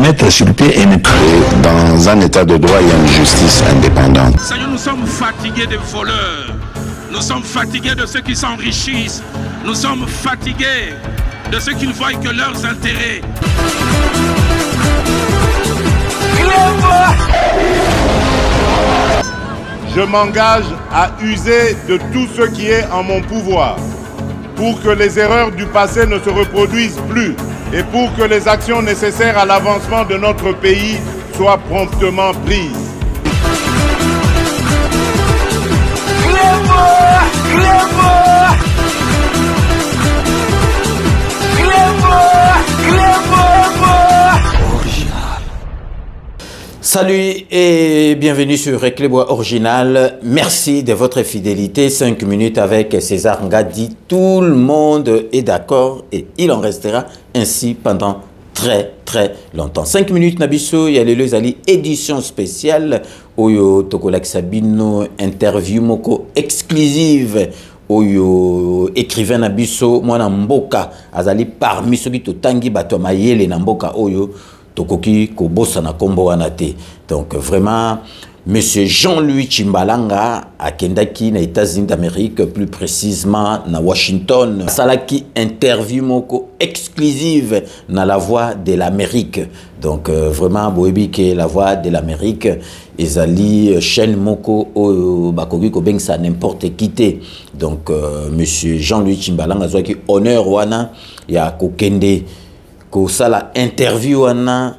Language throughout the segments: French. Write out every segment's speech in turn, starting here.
mettre sur le pied une dans un état de droit, il y a une justice indépendante. Seigneur, nous sommes fatigués des voleurs. Nous sommes fatigués de ceux qui s'enrichissent. Nous sommes fatigués de ceux qui ne voient que leurs intérêts. Je m'engage à user de tout ce qui est en mon pouvoir pour que les erreurs du passé ne se reproduisent plus et pour que les actions nécessaires à l'avancement de notre pays soient promptement prises. Salut et bienvenue sur Reclebois Original. Merci de votre fidélité. 5 minutes avec César Ngadi. Tout le monde est d'accord et il en restera ainsi pendant très longtemps. 5 minutes Nabiso, il y a les Ali édition spéciale. Oyo Tokolak Sabino, interview moko exclusive. Oyo écrivain Nabiso, moi Mboka, azali parmi ceux qui totangi bato mayele na Mboka Oyo. Tokoki Kobosa na Kombo Anate. Donc vraiment, Monsieur Jean-Louis Chimbalanga à Kendaki, na États-Unis d'Amérique, plus précisément na Washington. Salaki interview moko exclusive na la voix de l'Amérique. Donc vraiment, boebi que la voix de l'Amérique, ezali chaîne moko o bakoki ko bengsa n'importe qui. Donc Monsieur Jean-Louis Chimbalanga qui honneur wana ya kokende ko sala interview wana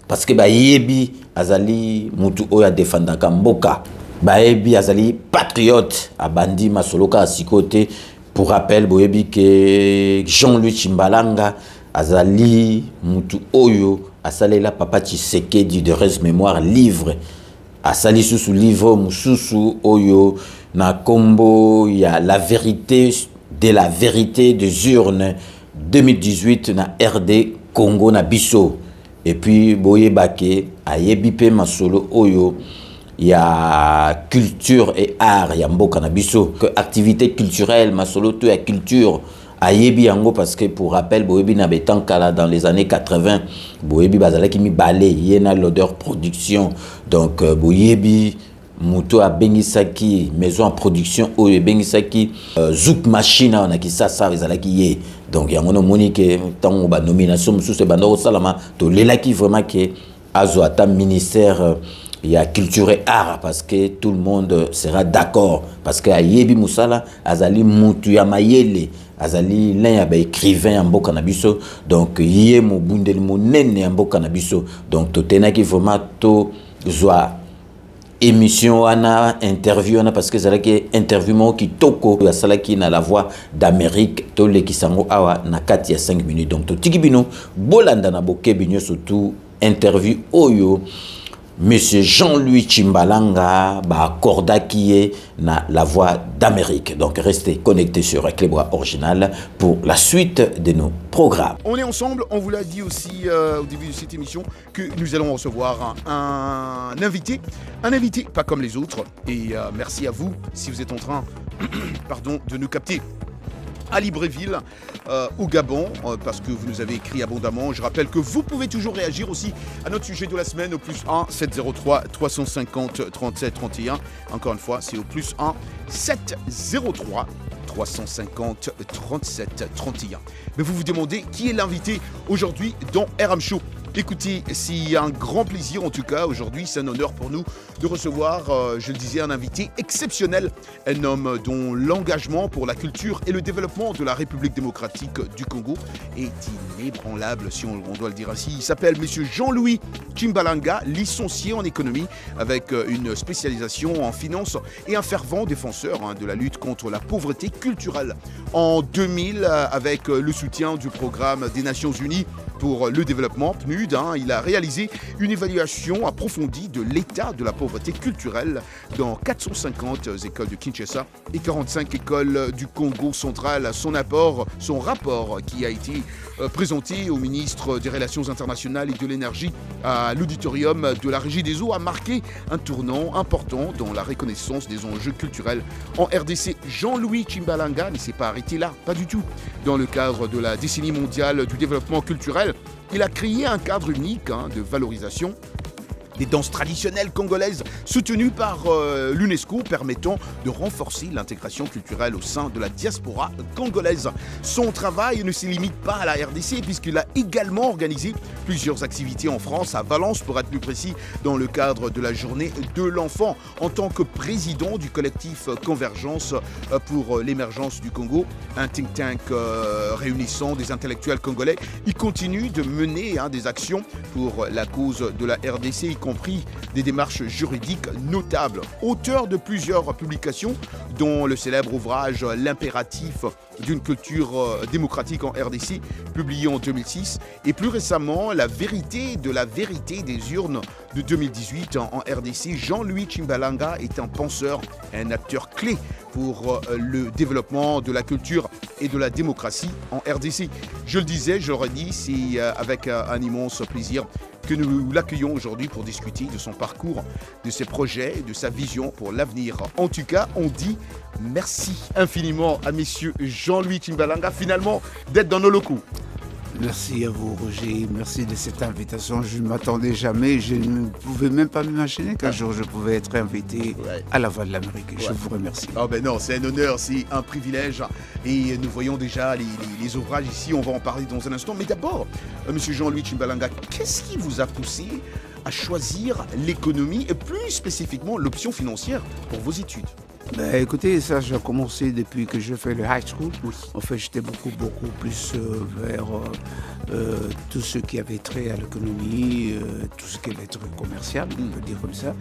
parce que ba yebi azali mutu oya defendaka mboka ba yebi azali patriote abandi masoloka asikote. Pour rappel boyebi que Jean-Louis Chimbalanga azali mutu oyo asalela papa Tshisekedi de res mémoire livre asali sous livre mususu oyo na kombo ya la vérité des urnes 2018 na RD Congo na biso. Et puis boye bake ayebi pe masolo oyo ya culture et art ya mboka na biso que activité culturelle masolo to ya culture ayebi yango parce que pour rappel boyebi na betankala dans les années 80 boyebi bazalaki mi balé yena l'odeur production. Donc boyebi Muto a bengisaki maison en production oyo bengisaki zouk machine on a ki ça ezalaki ye. Donc il y a un monique tant ba nomination sous ce bando salama to lelaki vraiment que azoata ministère il y a culture et art parce que tout le monde sera d'accord parce que ayebi musala azali mutu ya mayele azali l'un ya ba écrivain en mboka na biso. Donc yé mo bundeli monene en mboka na biso. Donc to tenaki vraiment to zoa émission ana interview ana parce que c'est là que interview mo ki toko ya sala ki na la voix d'Amérique to le kisango awa na 4 ya 5 minutes. Donc to tikibino bolanda na bokebinyo surtout interview oyo Monsieur Jean-Louis Chimbalanga ba Kordakie na la voix d'Amérique. Donc restez connectés sur Reclebois Original pour la suite de nos programmes. On est ensemble, on vous l'a dit aussi au début de cette émission que nous allons recevoir un invité pas comme les autres. Et merci à vous si vous êtes en train pardon, de nous capter à Libreville, au Gabon, parce que vous nous avez écrit abondamment. Je rappelle que vous pouvez toujours réagir aussi à notre sujet de la semaine au plus 1 703 350 37 31. Encore une fois, c'est au plus 1 703 350 37 31. Mais vous vous demandez qui est l'invité aujourd'hui dans RM Show. Écoutez, c'est un grand plaisir en tout cas aujourd'hui, c'est un honneur pour nous de recevoir, je le disais, un invité exceptionnel, un homme dont l'engagement pour la culture et le développement de la République démocratique du Congo est inébranlable, si on doit le dire ainsi. Il s'appelle Monsieur Jean-Louis Chimbalanga, licencié en économie avec une spécialisation en finance et un fervent défenseur de la lutte contre la pauvreté culturelle. En 2000, avec le soutien du programme des Nations Unies pour le développement, PNUD, il a réalisé une évaluation approfondie de l'état de la pauvreté culturelle dans 450 écoles de Kinshasa et 45 écoles du Congo central. Son rapport qui a été présenté au ministre des Relations internationales et de l'énergie à l'auditorium de la Régie des eaux a marqué un tournant important dans la reconnaissance des enjeux culturels en RDC. Jean-Louis Chimbalanga ne s'est pas arrêté là, pas du tout. Dans le cadre de la décennie mondiale du développement culturel, Il a créé un cadre unique de valorisation des danses traditionnelles congolaises soutenues par l'UNESCO permettant de renforcer l'intégration culturelle au sein de la diaspora congolaise. Son travail ne se limite pas à la RDC puisqu'il a également organisé plusieurs activités en France, à Valence pour être plus précis, dans le cadre de la journée de l'enfant. En tant que président du collectif Convergence pour l'émergence du Congo, un think tank réunissant des intellectuels congolais, il continue de mener des actions pour la cause de la RDC, y compris des démarches juridiques notables. Auteur de plusieurs publications, dont le célèbre ouvrage L'impératif d'une culture démocratique en RDC, publié en 2006, et plus récemment La vérité de la vérité des urnes de 2018 en RDC. Jean-Louis Tshimbalanga est un penseur, un acteur clé pour le développement de la culture et de la démocratie en RDC. Je le disais, je le redis, c'est avec un immense plaisir que nous l'accueillons aujourd'hui pour discuter de son parcours, de ses projets, de sa vision pour l'avenir. En tout cas, on dit merci infiniment à messieurs Jean-Louis Tshimbalanga, finalement, d'être dans nos locaux. Merci à vous, Roger. Merci de cette invitation. Je ne m'attendais jamais. Je ne pouvais même pas m'imaginer qu'un jour je pouvais être invité à la Voix de l'Amérique. Je vous remercie. Oh ben non, c'est un honneur, c'est un privilège. Et nous voyons déjà les ouvrages ici. On va en parler dans un instant. Mais d'abord, monsieur Jean-Louis Tshimbalanga, qu'est-ce qui vous a poussé à choisir l'économie et plus spécifiquement l'option financière pour vos études? Ben, écoutez, ça, j'ai commencé depuis que je fais le high school. Oui. En fait, j'étais beaucoup plus vers tout ce qui avait trait à l'économie, tout ce qui avait trait commercial, on peut dire comme ça.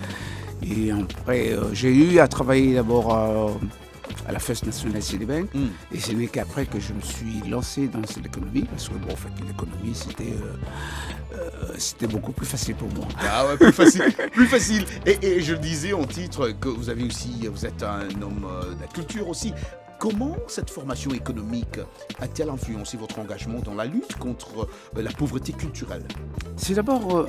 Et après, j'ai eu à travailler d'abord à la First National City Bank. Et ce n'est qu'après que je me suis lancé dans l'économie, parce que bon, en fait, l'économie, c'était beaucoup plus facile pour moi. Ah ouais, plus facile, plus facile. Et je le disais en titre que vous êtes un homme de la culture aussi. Comment cette formation économique a-t-elle influencé votre engagement dans la lutte contre la pauvreté culturelle? C'est d'abord...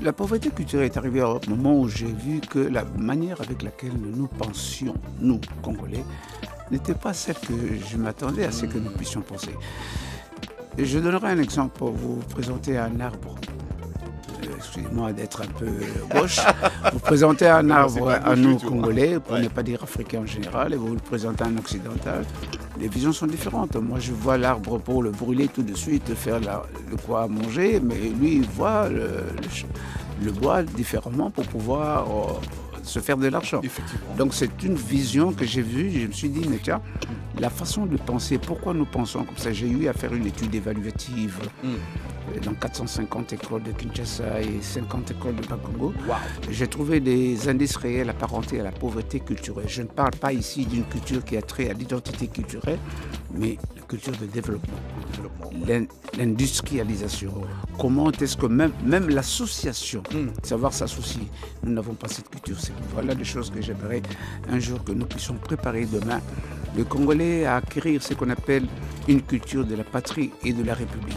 la pauvreté culturelle est arrivée au moment où j'ai vu que la manière avec laquelle nous pensions, nous, Congolais, n'était pas celle que je m'attendais à ce que nous puissions penser. Je donnerai un exemple pour vous présenter un arbre. Excusez-moi d'être un peu gauche. Vous présentez un arbre à nous, Congolais, pour ne pas dire africain en général, et vous le présentez à un occidental. Les visions sont différentes. Moi, je vois l'arbre pour le brûler tout de suite, faire le quoi à manger, mais lui, il voit le bois différemment pour pouvoir se faire de l'argent. Donc, c'est une vision que j'ai vue. Je me suis dit, mais tiens, la façon de penser, pourquoi nous pensons comme ça? J'ai eu à faire une étude évaluative dans 450 écoles de Kinshasa et 50 écoles de Bakongo. Wow. J'ai trouvé des indices réels apparentés à la pauvreté culturelle. Je ne parle pas ici d'une culture qui a trait à l'identité culturelle, mais la culture de développement. L'industrialisation. Comment est-ce que même l'association, savoir s'associer, nous n'avons pas cette culture. Voilà des choses que j'aimerais un jour que nous puissions préparer demain. Le Congolais à acquérir ce qu'on appelle une culture de la patrie et de la République.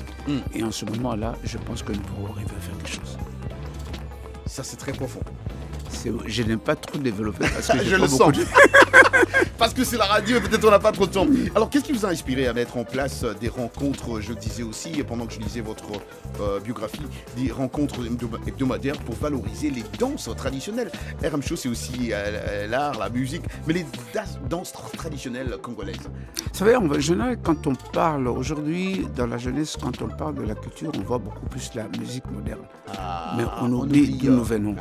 Et en ce moment-là, je pense que nous pourrons arriver à faire quelque chose. Ça, c'est très profond. Je n'aime pas trop développer parce que je le sens. Parce que c'est la radio et peut-être on n'a pas trop de temps. Alors, qu'est-ce qui vous a inspiré à mettre en place des rencontres, je le disais aussi, pendant que je lisais votre biographie, des rencontres hebdomadaires pour valoriser les danses traditionnelles? RM Show, c'est aussi l'art, la musique, mais les danses traditionnelles congolaises. Vous savez, en général, quand on parle aujourd'hui, dans la jeunesse, quand on parle de la culture, on voit beaucoup plus la musique moderne. Mais on oublie d'où nous venons.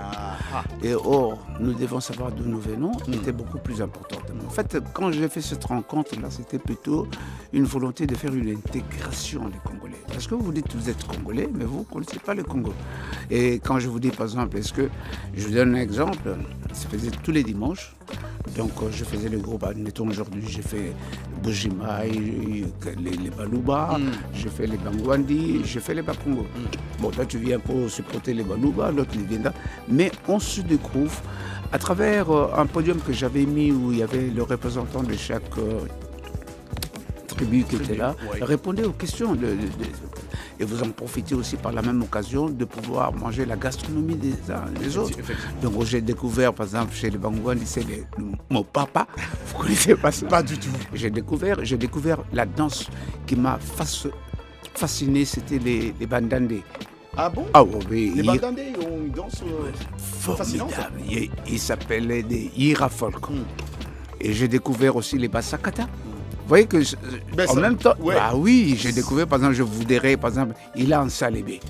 Et or, nous devons savoir d'où nous venons, était beaucoup plus importante. En fait, quand j'ai fait cette rencontre-là, c'était plutôt une volonté de faire une intégration des Congolais. Parce que vous dites que vous êtes Congolais, mais vous ne connaissez pas le Congo. Et quand je vous dis, par exemple, je vous donne un exemple, ça faisait tous les dimanches. Donc, je faisais le groupe, admettons, aujourd'hui, j'ai fait Bujima, les Baluba, j'ai fait les Bangwandi, j'ai fait les Bakongo. Bon, toi, tu viens pour supporter les Baluba, l'autre, il vient là. Mais on se découvre à travers un podium que j'avais mis où il y avait le représentant de chaque tribu qui était là, répondait aux questions. Et vous en profitez aussi par la même occasion de pouvoir manger la gastronomie des uns des autres. Donc j'ai découvert, par exemple, chez les Bangwandi, c'est mon papa. Vous ne connaissez pas ça? Pas du tout. J'ai découvert la danse qui m'a fasciné, c'était les bandandés. Ah bon? Ah oui, Les bandandés ont une danse fascinante. formidable. Ils s'appelaient des Irafolk. Et j'ai découvert aussi les Bassakata. Vous voyez que en même temps, ah oui, j'ai découvert, par exemple, je vous dirais, par exemple, il a en salébé.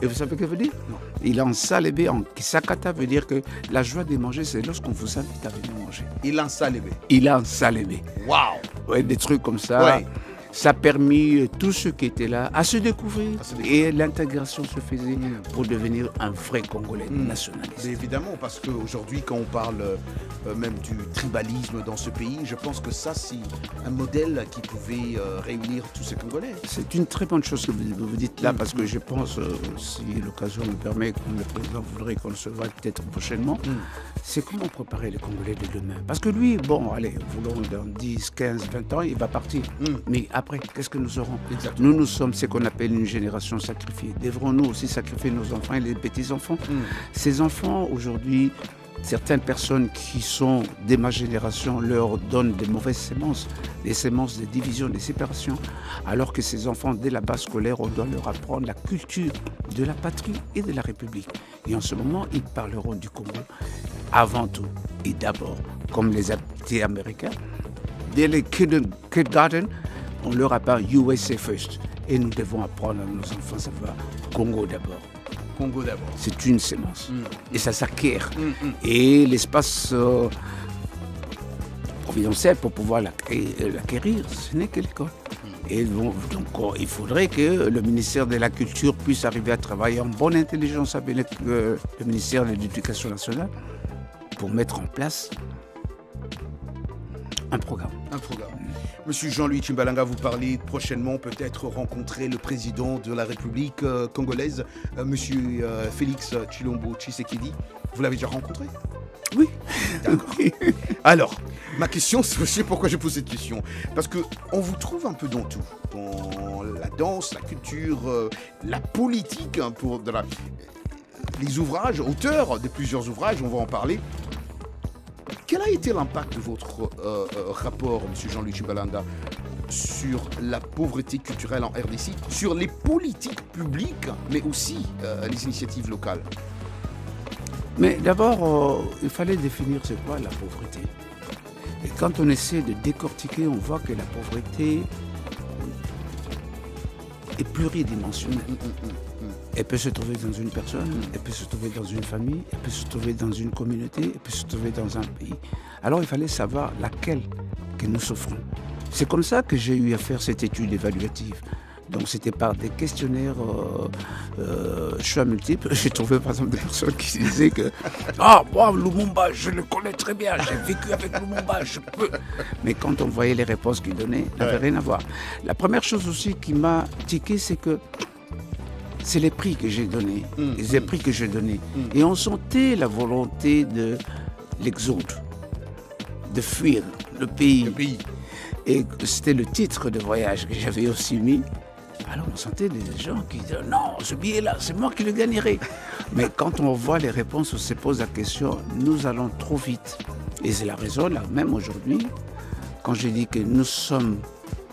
Et vous savez ce que ça veut dire? Non. Il a en salébé, en Kisakata veut dire que la joie de manger, c'est lorsqu'on vous invite à venir manger. Il a en salébé. Il a en salébé. Waouh! Ouais, des trucs comme ça. Ouais. Ça a permis tous ceux qui étaient là à se découvrir. Et l'intégration se faisait pour devenir un vrai Congolais nationaliste. Mais évidemment, parce qu'aujourd'hui, quand on parle même du tribalisme dans ce pays, je pense que ça, c'est un modèle qui pouvait réunir tous ces Congolais. C'est une très bonne chose que vous dites là, parce que je pense, si l'occasion me permet, comme le président voudrait qu'on se voit peut-être prochainement, c'est comment préparer les Congolais de demain. Parce que lui, bon, allez, voulons dans 10, 15, 20 ans, il va partir. Mais après, qu'est-ce que nous aurons? Exactement. Nous sommes ce qu'on appelle une génération sacrifiée. Devrons-nous aussi sacrifier nos enfants et les petits-enfants? Ces enfants, aujourd'hui, certaines personnes qui sont de ma génération leur donnent des mauvaises semences, des semences de division, de séparation, alors que ces enfants, dès la base scolaire, on doit leur apprendre la culture de la patrie et de la République. Et en ce moment, ils parleront du Congo avant tout et d'abord, comme les petits Américains. Dès les kindergarten, on leur apprend USA first. Et nous devons apprendre à nos enfants à savoir Congo d'abord. Congo d'abord. C'est une sémence. Et ça s'acquiert. Et l'espace providentiel pour pouvoir l'acquérir, ce n'est que l'école. Et donc, il faudrait que le ministère de la Culture puisse arriver à travailler en bonne intelligence avec le ministère de l'Éducation nationale pour mettre en place un programme. Un programme. Monsieur Jean-Louis Tchimbalanga, vous parlez prochainement peut-être rencontrer le président de la République congolaise, monsieur Félix Tshilombo Tshisekedi. Vous l'avez déjà rencontré? Oui. D'accord. Alors, ma question, c'est aussi pourquoi je pose cette question. Parce qu'on vous trouve un peu dans tout. Dans la danse, la culture, la politique, hein, les ouvrages, auteurs de plusieurs ouvrages, on va en parler. Quel a été l'impact de votre rapport, M. Jean-Louis Tchimbalanga, sur la pauvreté culturelle en RDC, sur les politiques publiques, mais aussi les initiatives locales? Mais d'abord, il fallait définir c'est quoi la pauvreté. Et quand on essaie de décortiquer, on voit que la pauvreté est pluridimensionnelle. Elle peut se trouver dans une personne, elle peut se trouver dans une famille, elle peut se trouver dans une communauté, elle peut se trouver dans un pays. Alors il fallait savoir laquelle que nous souffrons. C'est comme ça que j'ai eu à faire cette étude évaluative. Donc c'était par des questionnaires choix multiples. J'ai trouvé par exemple des personnes qui disaient que « Ah, moi, Lumumba, je le connais très bien, j'ai vécu avec Lumumba, je peux... » Mais quand on voyait les réponses qu'il donnait, ça n'avait rien à voir. La première chose aussi qui m'a tiqué, c'est que c'est les prix que j'ai donnés, les prix que j'ai donnés. Et on sentait la volonté de l'exode, de fuir le pays. Et c'était le titre de voyage que j'avais aussi mis. Alors on sentait des gens qui disaient non, ce billet-là, c'est moi qui le gagnerai. Mais quand on voit les réponses, on se pose la question, nous allons trop vite. Et c'est la raison, là, même aujourd'hui, quand je dis que nous sommes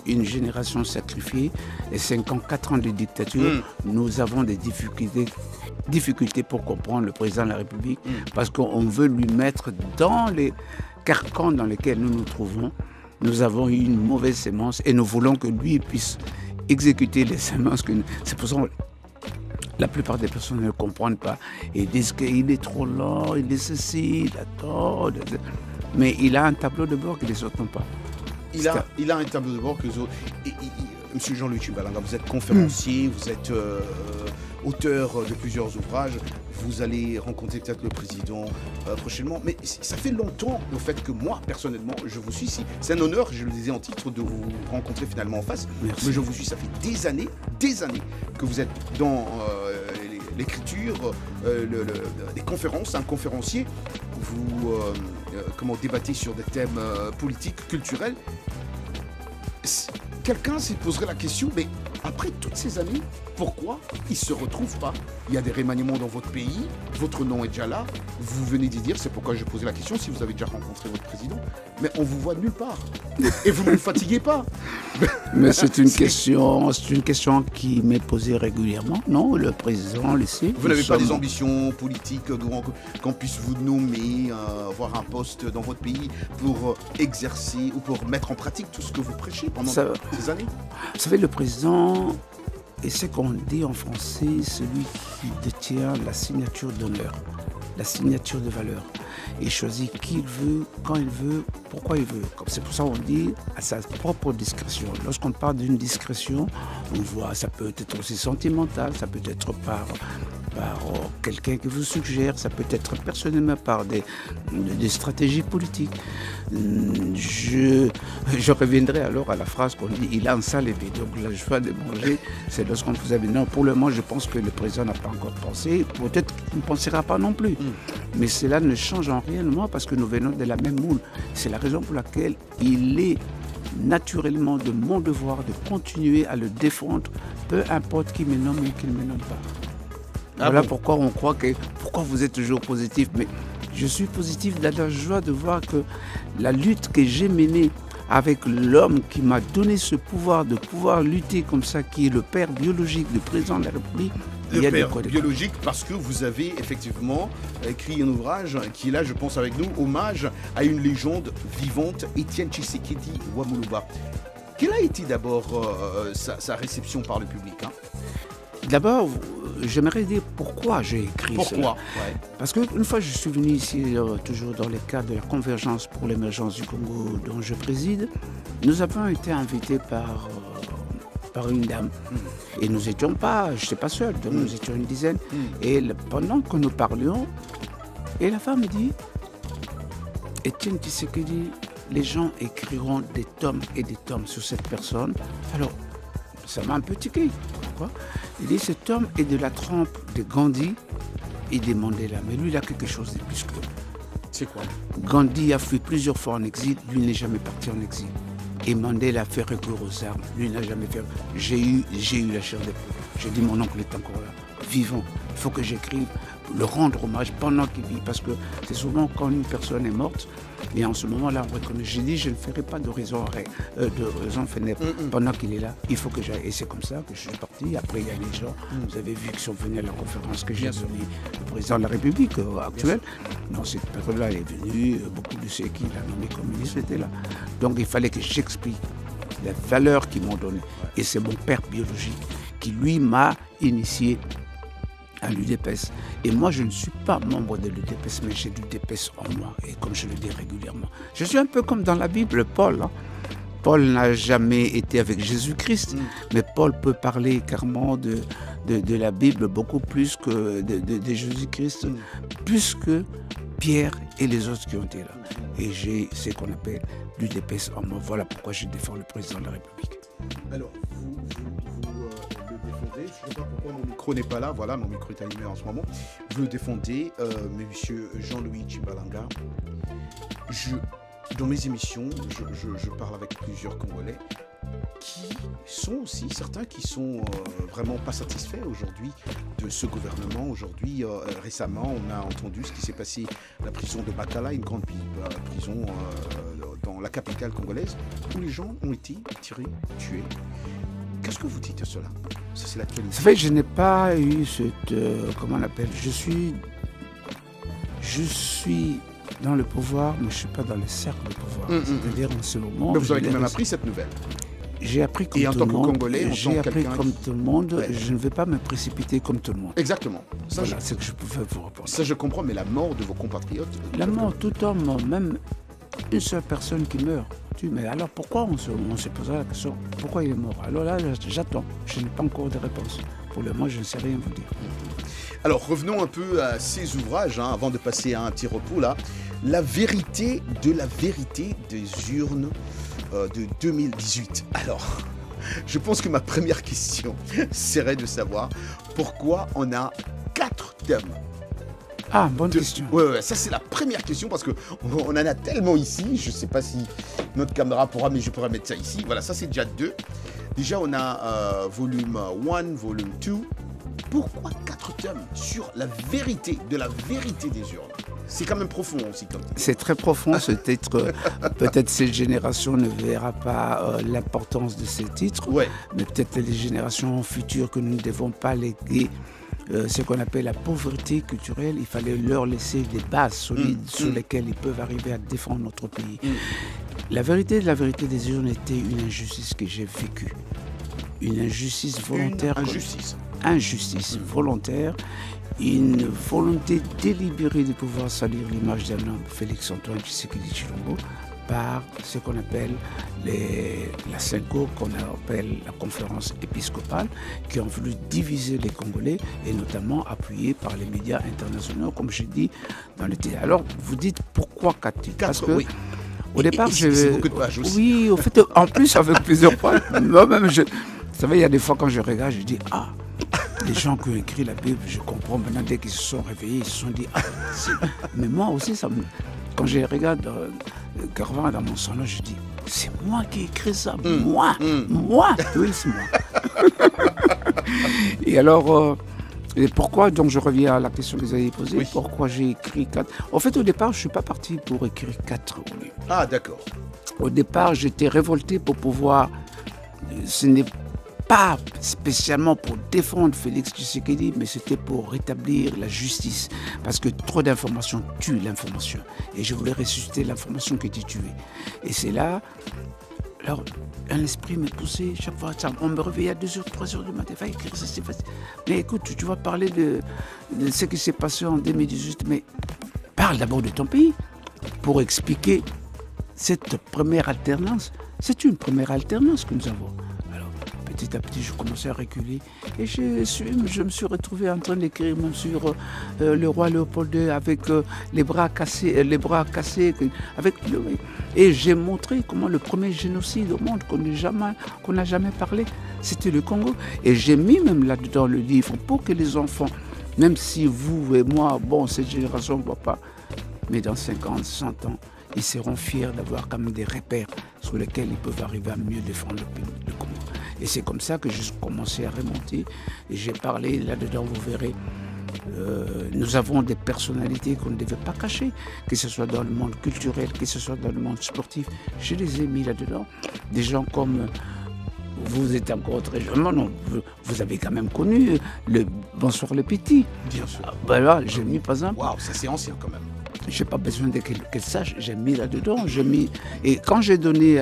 une génération sacrifiée, et 4 ans de dictature, nous avons des difficultés pour comprendre le président de la République, parce qu'on veut lui mettre dans les carcans dans lesquels nous nous trouvons. Nous avons eu une mauvaise sémence et nous voulons que lui puisse exécuter les semences. C'est pour ça que la plupart des personnes ne comprennent pas et disent qu'il est trop lent, il est ceci, il attend. Mais il a un tableau de bord que les autres n'ont pas. Il a un tableau de bord que les autres... Monsieur Jean-Louis Tchimbalanga, vous êtes conférencier, vous êtes auteur de plusieurs ouvrages. Vous allez rencontrer peut-être le président prochainement. Mais ça fait longtemps, au fait, que moi, personnellement, je vous suis ici. C'est un honneur, je le disais en titre, de vous rencontrer finalement en face. Merci. Mais je vous suis, ça fait des années que vous êtes dans l'écriture, des conférences, un conférencier. Vous débattez sur des thèmes politiques, culturels. Quelqu'un se poserait la question, mais après toutes ces années, pourquoi ils ne se retrouvent pas? Il y a des remaniements dans votre pays, votre nom est déjà là, vous venez d'y dire, c'est pourquoi je posais la question, si vous avez déjà rencontré votre président, mais on vous voit nulle part. Et vous ne le fatiguez pas. Mais c'est une question qui m'est posée régulièrement. Non, le président le sait. Vous n'avez pas des ambitions politiques qu'on puisse vous nommer, avoir un poste dans votre pays pour exercer ou pour mettre en pratique tout ce que vous prêchez pendant ces années? Vous savez, le président, et c'est qu'on dit en français, celui qui détient la signature d'honneur, la signature de valeur. Il choisit qui il veut, quand il veut, pourquoi il veut. C'est pour ça qu'on dit à sa propre discrétion. Lorsqu'on parle d'une discrétion, on voit, ça peut être aussi sentimental, ça peut être par quelqu'un qui vous suggère, ça peut être personnellement par des stratégies politiques. Je reviendrai alors à la phrase qu'on dit, il a en salle et donc la joie de manger, c'est lorsqu'on vous avait. Non, pour le moment, je pense que le président n'a pas encore pensé, peut-être qu'il ne pensera pas non plus. Mais cela ne change en rien moi parce que nous venons de la même moule. C'est la raison pour laquelle il est naturellement de mon devoir de continuer à le défendre, peu importe qui me nomme ou qui ne me nomme pas. Voilà pourquoi on croit que... Pourquoi vous êtes toujours positif? Mais je suis positif dans la joie de voir que la lutte que j'ai menée avec l'homme qui m'a donné ce pouvoir de pouvoir lutter comme ça, qui est le père biologique du président de la République. Le père biologique, parce que vous avez effectivement écrit un ouvrage qui est là, je pense avec nous, hommage à une légende vivante, Étienne Tshisekedi Wamuluba. Quelle a été d'abord sa réception par le public, hein? D'abord, j'aimerais dire pourquoi j'ai écrit ça. Pourquoi? Parce qu'une fois je suis venu ici, toujours dans le cadre de la Convergence pour l'émergence du Congo dont je préside, nous avons été invités par une dame. Et nous n'étions pas, je n'étais pas seul, donc nous étions une dizaine. Et pendant que nous parlions, et la femme dit, Étienne Tshisekedi, les gens écriront des tomes et des tomes sur cette personne. Alors, ça m'a un peu tiqué. Pourquoi? Il dit, cet homme est de la trempe de Gandhi et de Mandela. Mais lui, il a quelque chose de plus que... C'est quoi? Gandhi a fui plusieurs fois en exil, lui n'est jamais parti en exil. Et Mandela a fait recours aux armes, lui n'a jamais fait... J'ai eu la chair de poule. J'ai dit, mon oncle est encore là, vivant. Il faut que j'écrive, le rendre hommage pendant qu'il vit. Parce que c'est souvent quand une personne est morte, et en ce moment-là, on reconnaît. J'ai dit, je ne ferai pas de raison funèbre pendant qu'il est là. Il faut que j'aille. Et c'est comme ça que je suis parti. Après, il y a les gens, vous avez vu, qui sont venus à la conférence que j'ai donnée, le président de la République actuel. Dans cette période-là, il est venu. Beaucoup de ceux qui l'ont nommé comme ministre étaient là. Donc, il fallait que j'explique les valeurs qu'ils m'ont données. Et c'est mon père biologique qui, lui, m'a initié à l'UDPS. Et moi, je ne suis pas membre de l'UDPS, mais j'ai l'UDPS en moi, et comme je le dis régulièrement. Je suis un peu comme dans la Bible, Paul. Hein. Paul n'a jamais été avec Jésus-Christ, mais Paul peut parler carrément de la Bible beaucoup plus que de Jésus-Christ, plus que Pierre et les autres qui ont été là. Et j'ai ce qu'on appelle l'UDPS en moi. Voilà pourquoi je défends le président de la République. Alors, vous le défendez, je ne sais pas pourquoi mon micro n'est pas là, voilà, mon micro est allumé en ce moment. Vous le défendez, monsieur Jean-Louis Tshimbalanga. Dans mes émissions, je parle avec plusieurs Congolais qui sont aussi, certains qui sont vraiment pas satisfaits aujourd'hui de ce gouvernement. Aujourd'hui, récemment, on a entendu ce qui s'est passé à la prison de Makala, une grande prison dans la capitale congolaise, où les gens ont été tirés, tués. Qu'est-ce que vous dites de cela? Ça, c'est l'actualité. Ça fait que je n'ai pas eu cette... comment on appelle? Je suis dans le pouvoir, mais je ne suis pas dans le cercle de pouvoir. C'est-à-dire en ce moment... Mais vous avez quand même appris cette nouvelle. J'ai appris comme tout le monde. Et en tant que Congolais, j'ai appris comme tout le monde. Ouais. Je ne vais pas me précipiter comme tout le monde. Exactement. Ça, voilà, c'est ce que je pouvais vous répondre. Ça, je comprends, mais la mort de vos compatriotes... La mort, tout homme, même une seule personne qui meurt. Mais alors pourquoi on se posera la question? Pourquoi il est mort? Alors là, j'attends. Je n'ai pas encore de réponse. Pour le moment, je ne sais rien vous dire. Alors, revenons un peu à ces ouvrages, hein, avant de passer à un petit repos, là. La vérité des urnes de 2018. Alors, je pense que ma première question serait de savoir pourquoi on a 4 thèmes. Ah, bonne question. Ouais, ça c'est la première question parce qu'on en a tellement ici. Je ne sais pas si notre caméra pourra, mais je pourrais mettre ça ici. Voilà, ça c'est déjà 2. Déjà, on a volume 1, volume 2. Pourquoi 4 tomes sur la vérité, de la vérité des urnes? C'est quand même profond aussi comme titre. C'est très profond ce titre. Peut-être cette génération ne verra pas l'importance de ces titres, Ouais. mais peut-être les générations futures que nous ne devons pas léguer ce qu'on appelle la pauvreté culturelle. Il fallait leur laisser des bases solides sur lesquelles ils peuvent arriver à défendre notre pays. La vérité des urnes était une injustice que j'ai vécue. Une injustice volontaire. Injustice volontaire. Une volonté délibérée de pouvoir salir l'image d'un homme, Félix-Antoine Tshisekedi Tshilombo, par ce qu'on appelle la CENCO, qu'on appelle la conférence épiscopale, qui ont voulu diviser les Congolais et notamment appuyés par les médias internationaux, comme je dis dans le titre. Alors, vous dites pourquoi 4 titres? Parce que, au départ, c'est beaucoup de pages aussi. Oui, au fait, en plus, avec plusieurs pages. Moi-même, vous savez, il y a des fois quand je regarde, je dis, ah, les gens qui ont écrit la Bible, je comprends maintenant, dès qu'ils se sont réveillés, ils se sont dit, ah, mais moi aussi, quand je regarde Garvin dans mon salon, je dis, c'est moi qui ai écrit ça, moi, oui, c'est moi. Et alors, et pourquoi, donc je reviens à la question que vous avez posée, pourquoi j'ai écrit 4? En fait, au départ, je ne suis pas parti pour écrire 4 volumes. Ah, d'accord. Au départ, j'étais révolté pour pouvoir, ce n'est pas spécialement pour défendre Félix Tshisekedi, mais c'était pour rétablir la justice. Parce que trop d'informations tuent l'information. Et je voulais ressusciter l'information qui était tuée. Et c'est là, alors, un esprit me poussait chaque fois. On me réveillait à 2h, 3h du matin. Va écrire ça, c'est facile. Mais écoute, tu vas parler de ce qui s'est passé en 2018, mais parle d'abord de ton pays pour expliquer cette première alternance. C'est une première alternance que nous avons. Petit à petit, je commençais à reculer et je me suis retrouvé en train d'écrire même sur le roi Léopold II avec les bras cassés, et j'ai montré comment le premier génocide au monde qu'on n'a jamais parlé, c'était le Congo. Et j'ai mis même là-dedans le livre pour que les enfants, même si vous et moi, bon, cette génération ne voit pas, mais dans 50, 100 ans, ils seront fiers d'avoir quand même des repères sur lesquels ils peuvent arriver à mieux défendre le Congo. Et c'est comme ça que j'ai commencé à remonter. Et j'ai parlé là-dedans, vous verrez, nous avons des personnalités qu'on ne devait pas cacher, que ce soit dans le monde culturel, que ce soit dans le monde sportif. Je les ai mis là-dedans. Des gens comme... Vous êtes encore très jeune, non, vous avez quand même connu le Bonsoir le Petit. Bien sûr. Voilà, j'ai mis par exemple... Waouh, ça c'est ancien quand même. Je n'ai pas besoin qu'elle sache, j'ai mis là-dedans, et quand j'ai donné,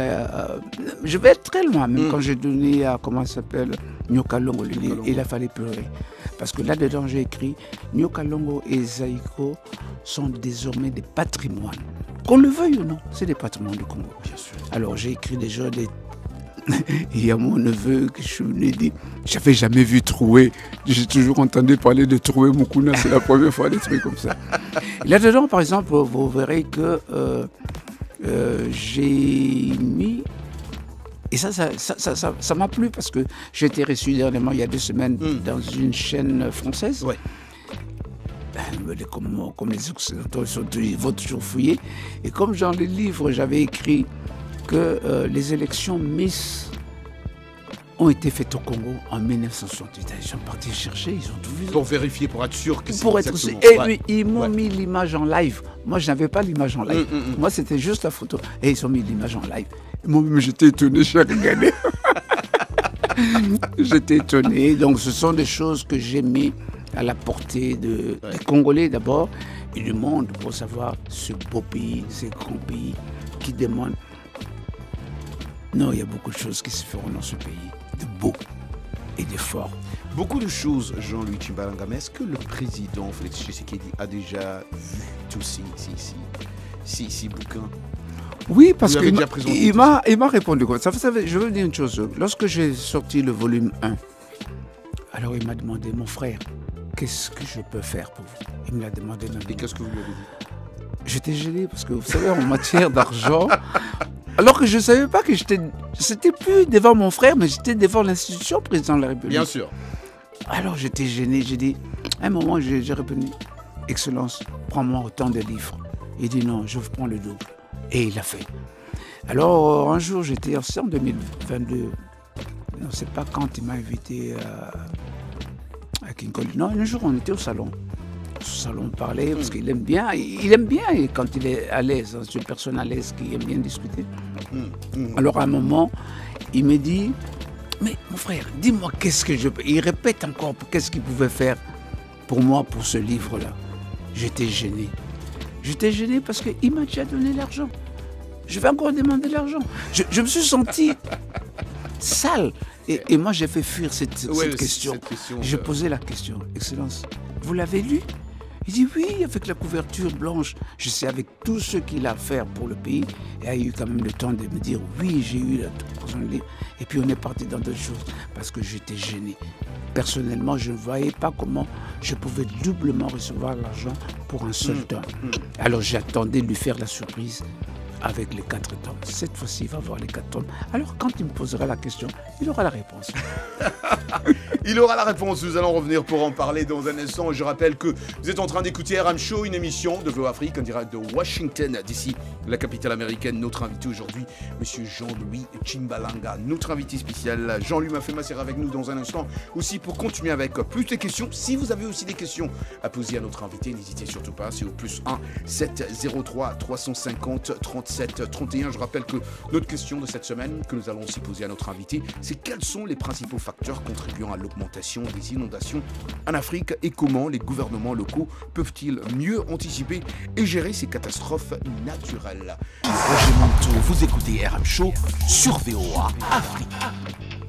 je vais être très loin, même quand j'ai donné à, comment ça s'appelle, Nyoka Longo, il a fallu pleurer. Parce que là-dedans, j'ai écrit, Nyoka Longo et Zaïko sont désormais des patrimoines. Qu'on le veuille ou non, c'est des patrimoines du Congo. Bien sûr. Alors j'ai écrit déjà des... Il y a mon neveu que je me dis, j'avais jamais vu Troué. J'ai toujours entendu parler de Troué Mukuna, c'est la première fois, des trucs comme ça. Là-dedans, par exemple, vous verrez que j'ai mis... Et ça m'a plu parce que j'ai été reçu dernièrement, il y a 2 semaines, dans une chaîne française. Ouais. Comme les Occidentaux, ils vont toujours fouiller. Et comme dans les livres, j'avais écrit que les élections Miss ont été faites au Congo en 1968. Ils sont partis chercher, ils ont tout vu. Pour vérifier, pour être sûr que c'est pour être exactement... Et ouais. Ils m'ont mis l'image en live. Moi, je n'avais pas l'image en live. Moi, c'était juste la photo. Et ils ont mis l'image en live. Moi-même, j'étais étonné, j'ai regardé. J'étais étonné. Donc, ce sont des choses que j'ai mis à la portée des Congolais d'abord et du monde pour savoir ce beau pays, ce grand pays qui demande. Non, il y a beaucoup de choses qui se feront dans ce pays, de beau et de fort. Beaucoup de choses, Jean-Louis Tshimbalanga, mais est-ce que le président Félix Tshisekedi a déjà vu tous ces bouquins? Oui, parce qu'il m'a répondu. Ça, je veux dire une chose. Lorsque j'ai sorti le volume 1, alors il m'a demandé, mon frère, qu'est-ce que je peux faire pour vous? Il me l'a demandé. Et qu'est-ce que vous lui avez dit? J'étais gêné parce que vous savez, en matière d'argent... Alors que je ne savais pas que c'était plus devant mon frère, mais j'étais devant l'institution président de la République. Bien sûr. Alors j'étais gêné, j'ai dit, à un moment j'ai répondu, Excellence, prends-moi autant de livres. Il dit non, je vous prends le double. Et il l'a fait. Alors un jour, c'était en 2022, non, sais pas quand il m'a invité à King Cole. Non, un jour, on était au salon. Au salon, on parlait, parce qu'il aime bien. Il aime bien quand il est à l'aise. C'est une personne à l'aise qui aime bien discuter. Alors, à un moment, il me dit, mais mon frère, dis-moi qu'est-ce que je peux... Il répète encore qu'est-ce qu'il pouvait faire pour moi, pour ce livre-là. J'étais gêné. J'étais gêné parce qu'il m'a déjà donné l'argent. Je vais encore demander l'argent. Je me suis senti sale. Et moi, j'ai fait fuir cette question. J'ai posé la question. Excellence, vous l'avez lu? Il dit oui, avec la couverture blanche. Je sais avec tout ce qu'il a à faire pour le pays. Et il a eu quand même le temps de me dire oui, j'ai eu la livre. Et puis on est parti dans d'autres choses parce que j'étais gêné. Personnellement, je ne voyais pas comment je pouvais doublement recevoir l'argent pour un seul tome. Alors j'attendais de lui faire la surprise avec les 4 tomes. Cette fois-ci, il va avoir les 4 tomes. Alors quand il me posera la question, il aura la réponse. Il aura la réponse, nous allons revenir pour en parler dans un instant. Je rappelle que vous êtes en train d'écouter RM Show, une émission de VOA Afrique en direct de Washington, d'ici la capitale américaine. Notre invité aujourd'hui, monsieur Jean-Louis Chimbalanga. Notre invité spécial, Jean-Louis Mafema, sera avec nous dans un instant aussi pour continuer avec plus de questions. Si vous avez aussi des questions à poser à notre invité, n'hésitez surtout pas, c'est au +1 703 350 37 31. Je rappelle que notre question de cette semaine, que nous allons aussi poser à notre invité, c'est quels sont les principaux facteurs contribuant à l'augmentation des inondations en Afrique et comment les gouvernements locaux peuvent-ils mieux anticiper et gérer ces catastrophes naturelles. Roger Monteau, vous écoutez RM Show sur VOA Afrique.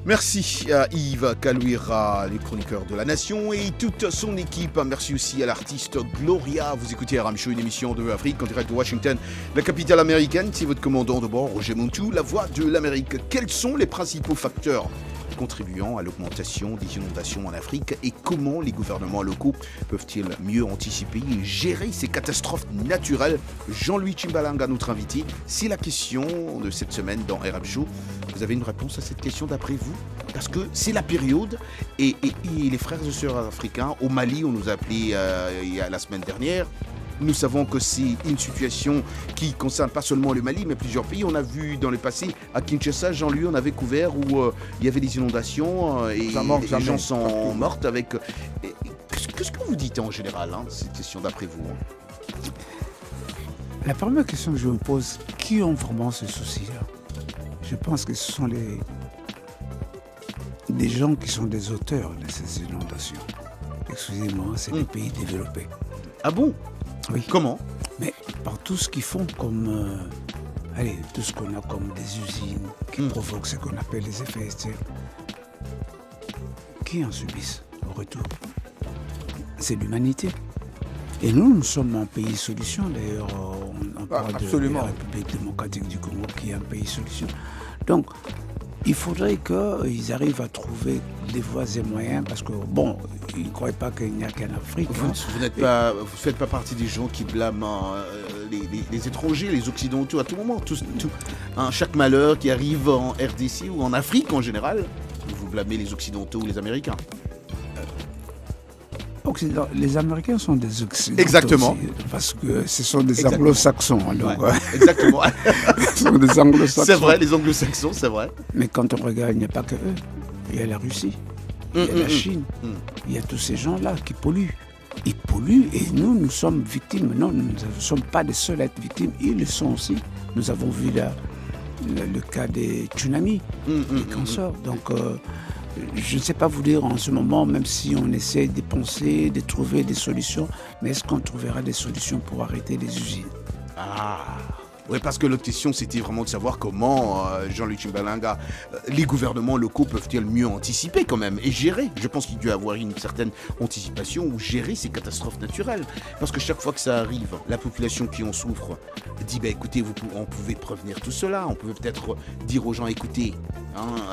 Merci à Yves Kalouira, les chroniqueurs de la Nation et toute son équipe. Merci aussi à l'artiste Gloria. Vous écoutez RM Show, une émission de Afrique en direct de Washington, la capitale américaine. C'est votre commandant de bord, Roger Monteau, la voix de l'Amérique. Quels sont les principaux facteurs contribuant à l'augmentation des inondations en Afrique et comment les gouvernements locaux peuvent-ils mieux anticiper et gérer ces catastrophes naturelles? Jean-Louis Chimbalanga, notre invité, c'est la question de cette semaine dans RM Show. Vous avez une réponse à cette question d'après vous? Parce que c'est la période et les frères et sœurs africains, au Mali, on nous a appelés la semaine dernière. Nous savons que c'est une situation qui concerne pas seulement le Mali, mais plusieurs pays. On a vu dans le passé, à Kinshasa, Jean-Louis, on avait couvert où il y avait des inondations et les gens sont morts avec... Qu'est-ce que vous dites en général, cette question d'après vous? La première question que je me pose, qui ont vraiment ce souci-là? Je pense que ce sont des gens qui sont des auteurs de ces inondations. Excusez-moi, c'est des pays développés. Ah bon? Oui. Comment? Mais par tout ce qu'ils font comme... tout ce qu'on a comme des usines qui provoquent ce qu'on appelle les effets de serre. Qui en subissent au retour? C'est l'humanité. Et nous sommes un pays solution. D'ailleurs, on parle de la République démocratique du Congo qui est un pays solution. Donc, il faudrait qu'ils arrivent à trouver des voies et moyens parce que, bon, ils ne croient pas qu'il n'y a qu'en Afrique. Vous ne faites pas partie des gens qui blâment les étrangers, les occidentaux à tout moment. Chaque malheur qui arrive en RDC ou en Afrique en général, vous blâmez les occidentaux ou les Américains. Les Américains sont des Occidentaux. Exactement. Aussi, parce que ce sont des Anglo-Saxons. Exactement. Ce sont des Anglo-Saxons. C'est vrai, les Anglo-Saxons, c'est vrai. Mais quand on regarde, il n'y a pas que eux. Il y a la Russie, il y a la Chine, il y a tous ces gens-là qui polluent. Ils polluent et nous sommes victimes. Non, nous ne sommes pas les seuls à être victimes. Ils le sont aussi. Nous avons vu le cas des tsunamis, des cancers. Donc, je ne sais pas vous dire en ce moment, même si on essaie de penser, de trouver des solutions, mais est-ce qu'on trouvera des solutions pour arrêter les usines? Oui, parce que l'autre question, c'était vraiment de savoir comment, Jean-Louis Chimbalanga, les gouvernements locaux peuvent-ils mieux anticiper quand même et gérer. Je pense qu'il doit y avoir une certaine anticipation ou gérer ces catastrophes naturelles. Parce que chaque fois que ça arrive, la population qui en souffre dit, écoutez, on pouvait prévenir tout cela. On pouvait peut-être dire aux gens, écoutez,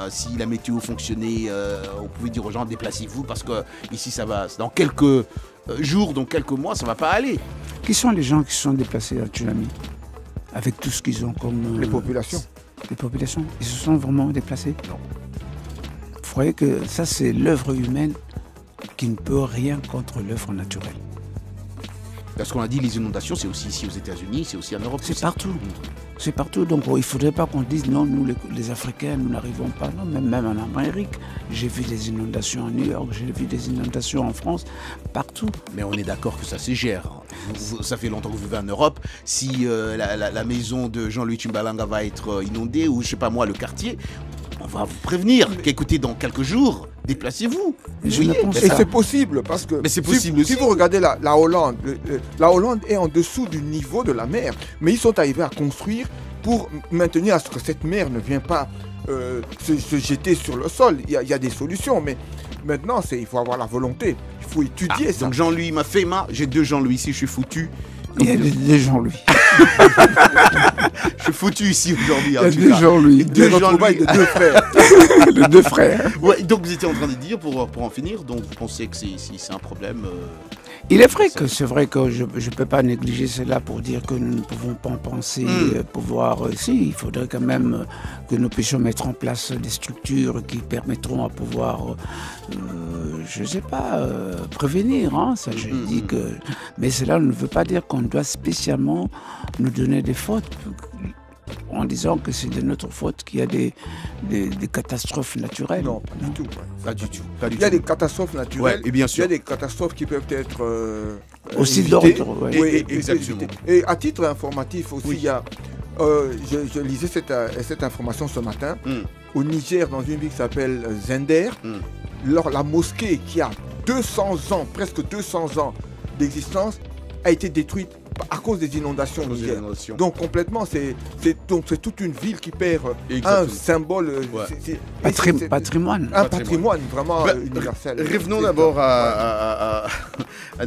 si la météo fonctionnait, on pouvait dire aux gens, déplacez-vous parce que ici, ça va, dans quelques jours, dans quelques mois, ça ne va pas aller. Qui sont les gens qui se sont déplacés à tsunami? Avec tout ce qu'ils ont comme... Les populations. Les populations. Ils se sont vraiment déplacés? Non. Vous croyez que ça, c'est l'œuvre humaine qui ne peut rien contre l'œuvre naturelle? Parce qu'on a dit les inondations, c'est aussi ici aux États-Unis, c'est aussi en Europe. C'est partout. C'est partout. Donc il ne faudrait pas qu'on dise non, nous les Africains, nous n'arrivons pas. Non, même en Amérique, j'ai vu des inondations à New York, j'ai vu des inondations en France, partout. Mais on est d'accord que ça se gère. Ça fait longtemps que vous vivez en Europe. Si la maison de Jean-Louis Tchimbalanga va être inondée, ou je ne sais pas moi, le quartier, on va vous prévenir qu'écoutez, dans quelques jours, déplacez-vous. Et c'est possible parce que mais c'est possible si vous regardez la Hollande, la Hollande est en dessous du niveau de la mer, mais ils sont arrivés à construire pour maintenir à ce que cette mer ne vienne pas se jeter sur le sol. Il y a des solutions, mais maintenant il faut avoir la volonté, il faut étudier ça. Donc Jean-Louis m'a fait j'ai 2 Jean-Louis ici, je suis foutu. Il y a des Jean-Louis. Je suis foutu ici aujourd'hui. Il y a des Jean-Louis. Des retrouvailles de 2 frères. De 2 frères. Ouais, donc vous étiez en train de dire, pour en finir, donc vous pensez que c'est un problème Il est vrai que je ne peux pas négliger cela pour dire que nous ne pouvons pas en penser pouvoir. Si, il faudrait quand même que nous puissions mettre en place des structures qui permettront à pouvoir, je ne sais pas, prévenir. Hein, ça, je dis que. Mais cela ne veut pas dire qu'on doit spécialement nous donner des fautes. En disant que c'est de notre faute qu'il y a des catastrophes naturelles. Non, pas du tout. Ouais. Pas du tout. Il y a des catastrophes naturelles, et bien sûr. Il y a des catastrophes qui peuvent être aussi évitées. d'ordre. Oui, exactement. Et à titre informatif aussi, il y a, je lisais cette information ce matin, au Niger, dans une ville qui s'appelle Zender, la mosquée qui a 200 ans, presque 200 ans d'existence, a été détruite à cause des inondations au Niger. Donc complètement, c'est toute une ville qui perd un symbole, patrimoine. Un patrimoine vraiment universel. Revenons d'abord à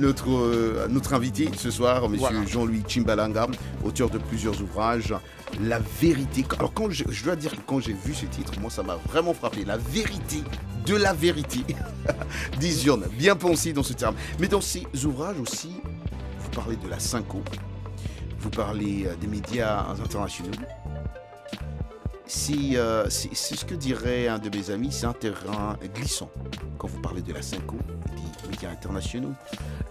notre invité ce soir, M. Jean-Louis Tchimbalanga, auteur de plusieurs ouvrages. La vérité. Alors je dois dire que quand j'ai vu ce titre, moi ça m'a vraiment frappé. La vérité de la vérité. Dizione, bien pensé dans ce terme. Mais dans ces ouvrages aussi, vous parlez de la Synco, vous parlez des médias internationaux. C'est ce que dirait un de mes amis, c'est un terrain glissant quand vous parlez de la Synco et des médias internationaux.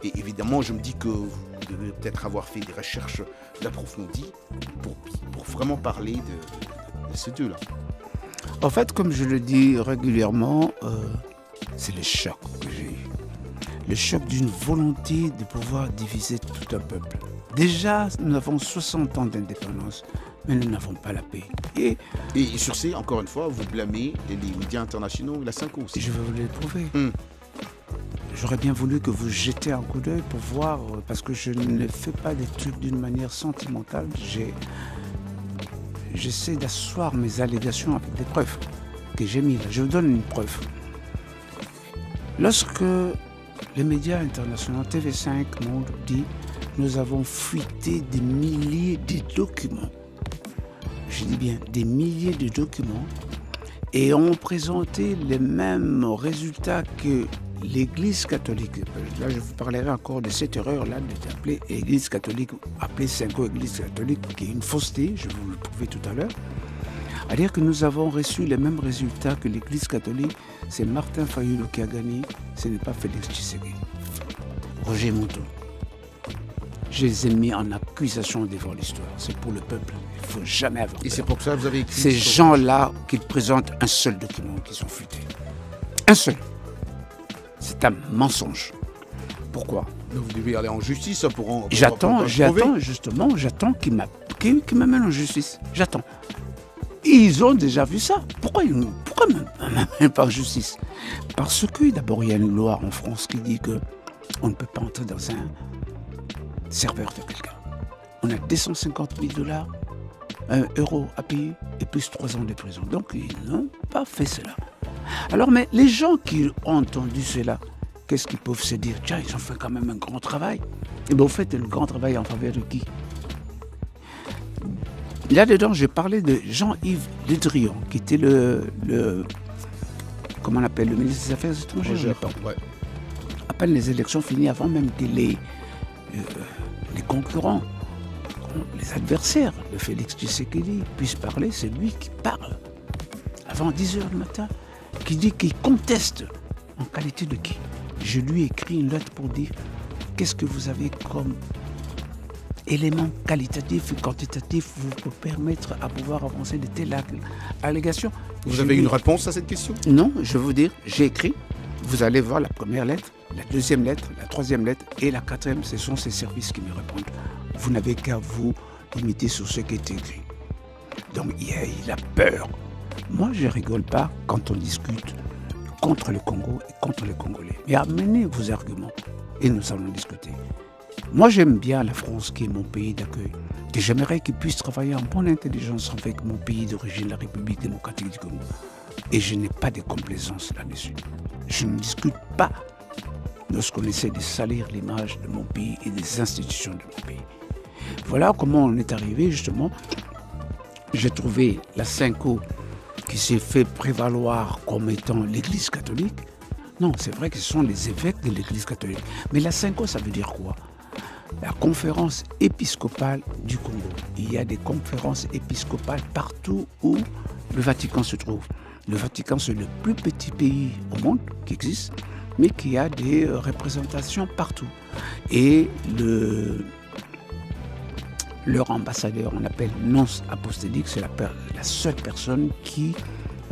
Et évidemment, je me dis que vous devez peut-être avoir fait des recherches approfondies pour vraiment parler de ces deux-là. En fait, comme je le dis régulièrement, c'est le choc que j'ai eu. Le choc d'une volonté de pouvoir diviser tout un peuple. Déjà, nous avons 60 ans d'indépendance, mais nous n'avons pas la paix. Et sur ces, encore une fois, vous blâmez les médias internationaux et la Synco aussi. Je vais vous le prouver. J'aurais bien voulu que vous jetiez un coup d'œil pour voir, parce que je ne fais pas des trucs d'une manière sentimentale. J'essaie d'asseoir mes allégations avec des preuves que j'ai mises là. Je vous donne une preuve. Lorsque les médias internationaux, TV5, Monde, dit nous avons fuité des milliers de documents. Je dis bien des milliers de documents et ont présenté les mêmes résultats que l'Église catholique. Là, je vous parlerai encore de cette erreur-là d'appeler Église catholique, appeler Synco Église catholique, qui est une fausseté, je vais vous le prouver tout à l'heure. À dire que nous avons reçu les mêmes résultats que l'Église catholique, c'est Martin Fayulu qui a gagné, ce n'est pas Félix Tshisekedi. Roger Mouton. Je les ai mis en accusation devant l'histoire. C'est pour le peuple. Il ne faut jamais avoir peur. Et c'est pour ça que vous avez écrit... Ces gens-là qui présentent un seul document qui sont fuités. Un seul. C'est un mensonge. Pourquoi? Vous devez aller en justice pour J'attends qu'ils m'amènent en justice. J'attends. Ils ont déjà vu ça. Pourquoi même pas en justice? Parce que d'abord, il y a une loi en France qui dit qu'on ne peut pas entrer dans un serveur de quelqu'un. On a 250 000 $, 1 euro à payer et plus 3 ans de prison. Donc, ils n'ont pas fait cela. Alors, mais les gens qui ont entendu cela, qu'est-ce qu'ils peuvent se dire? Tiens, ils ont fait quand même un grand travail. Et bien, vous faites un grand travail en faveur de qui? Là-dedans, j'ai parlé de Jean-Yves Le Drian, qui était comment on appelle, le ministre des Affaires étrangères. À peine les élections finies, avant même que les concurrents, les adversaires de Félix Tshisekedi puissent parler, c'est lui qui parle. Avant 10h du matin, qui dit qu'il conteste. En qualité de qui? Je lui ai écrit une lettre pour dire qu'est-ce que vous avez comme éléments qualitatifs et quantitatifs vous permettre à pouvoir avancer de telles allégations. Vous avez une réponse à cette question? Non, je vais vous dire, j'ai écrit, vous allez voir la première lettre, la deuxième lettre, la troisième lettre et la quatrième, ce sont ces services qui me répondent. Vous n'avez qu'à vous limiter sur ce qui est écrit. Donc il a peur. Moi, je ne rigole pas quand on discute contre le Congo et contre les Congolais. Mais amenez vos arguments et nous allons discuter. Moi, j'aime bien la France qui est mon pays d'accueil. Et j'aimerais qu'il puisse travailler en bonne intelligence avec mon pays d'origine, la République démocratique du Congo. Et je n'ai pas de complaisance là-dessus. Je ne discute pas lorsqu'on essaie de salir l'image de mon pays et des institutions de mon pays. Voilà comment on est arrivé justement. J'ai trouvé la Cinco qui s'est fait prévaloir comme étant l'Église catholique. Non, c'est vrai que ce sont les évêques de l'Église catholique. Mais la Cinco, ça veut dire quoi? La conférence épiscopale du Congo. Il y a des conférences épiscopales partout où le Vatican se trouve. Le Vatican, c'est le plus petit pays au monde qui existe, mais qui a des représentations partout. Et leur ambassadeur, on appelle nonce apostolique, c'est la seule personne qui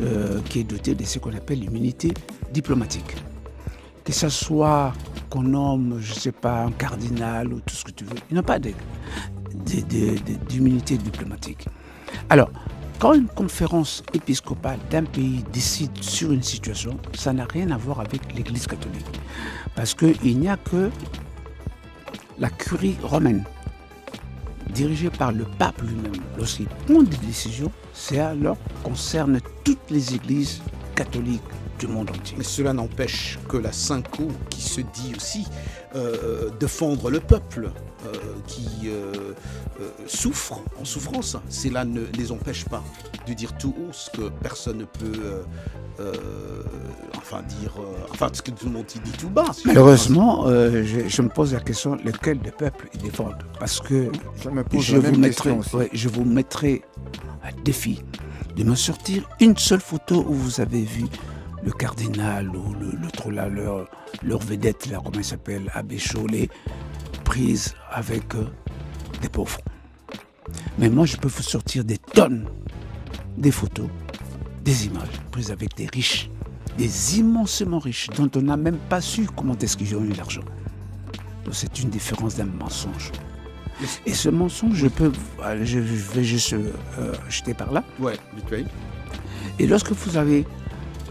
est dotée de ce qu'on appelle l'immunité diplomatique. Que ce soit qu'on nomme, je ne sais pas, un cardinal ou tout ce que tu veux, ils n'ont pas d'immunité diplomatique. Alors, quand une conférence épiscopale d'un pays décide sur une situation, ça n'a rien à voir avec l'Église catholique. Parce qu'il n'y a que la curie romaine, dirigée par le pape lui-même. Lorsqu'il prend des décisions, c'est alors concerne toutes les églises catholiques du monde entier. Mais cela n'empêche que la Cinco, qui se dit aussi défendre le peuple, qui souffre en souffrance, cela ne les empêche pas de dire tout haut ce que personne ne peut ce que tout le monde dit tout bas. Malheureusement, je me pose la question, lequel des peuples ils défendent? Parce que je vous mettrai à défi de me sortir une seule photo où vous avez vu le cardinal ou leur vedette, là, comment il s'appelle, Abbé Chollet, prise avec des pauvres. Mais moi, je peux vous sortir des tonnes, des photos, des images prises avec des riches, des immensément riches, dont on n'a même pas su comment est-ce qu'ils ont eu l'argent. Donc c'est une différence d'un mensonge. Et ce mensonge, je vais juste jeter par là. Ouais, vite fait. Et lorsque vous avez...